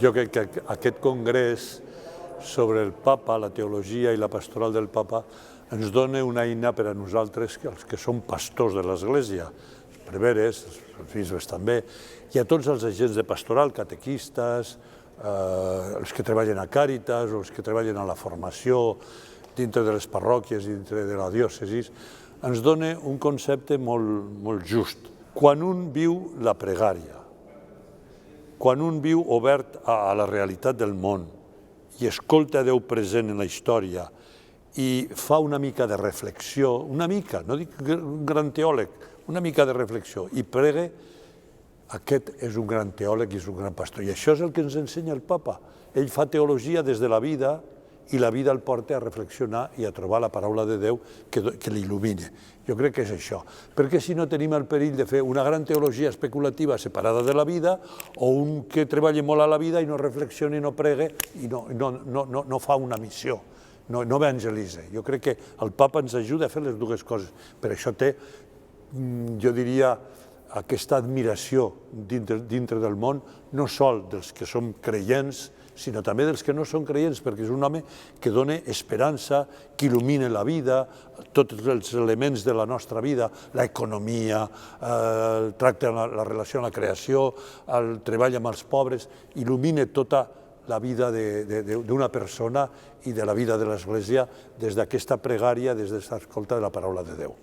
Jo crec que aquest congrés sobre el papa, la teologia i la pastoral del papa, ens dona una eina per a nosaltres, els que som pastors de l'Església, els preveres, els bisbes també, i a tots els agents de pastoral, catequistes, els que treballen a Càritas o els que treballen a la formació dintre de les parròquies i dintre de la diòcesi, ens dona un concepte molt just. Quan un viu la pregària, quan un viu obert a la realitat del món i escolta Déu present en la història i fa una mica de reflexió, una mica, no dic un gran teòleg, una mica de reflexió i prega, aquest és un gran teòleg i és un gran pastor. I això és el que ens ensenya el papa. Ell fa teologia des de la vida i la vida el porta a reflexionar i a trobar la paraula de Déu que l'il·lumine. Jo crec que és això, perquè si no tenim el perill de fer una gran teologia especulativa separada de la vida o un que treballa molt a la vida i no reflexiona i no prega i no fa una missió, no evangelitza. Jo crec que el papa ens ajuda a fer les dues coses. Per això té, jo diria, aquesta admiració dintre del món, no sol dels que som creients, sinó també dels que no són creients, perquè és un home que dona esperança, que il·lumina la vida, tots els elements de la nostra vida, l'economia, el tracte, la relació amb la creació, el treball amb els pobres, il·lumina tota la vida d'una persona i de la vida de l'Església des d'aquesta pregària, des d'aquesta escolta de la paraula de Déu.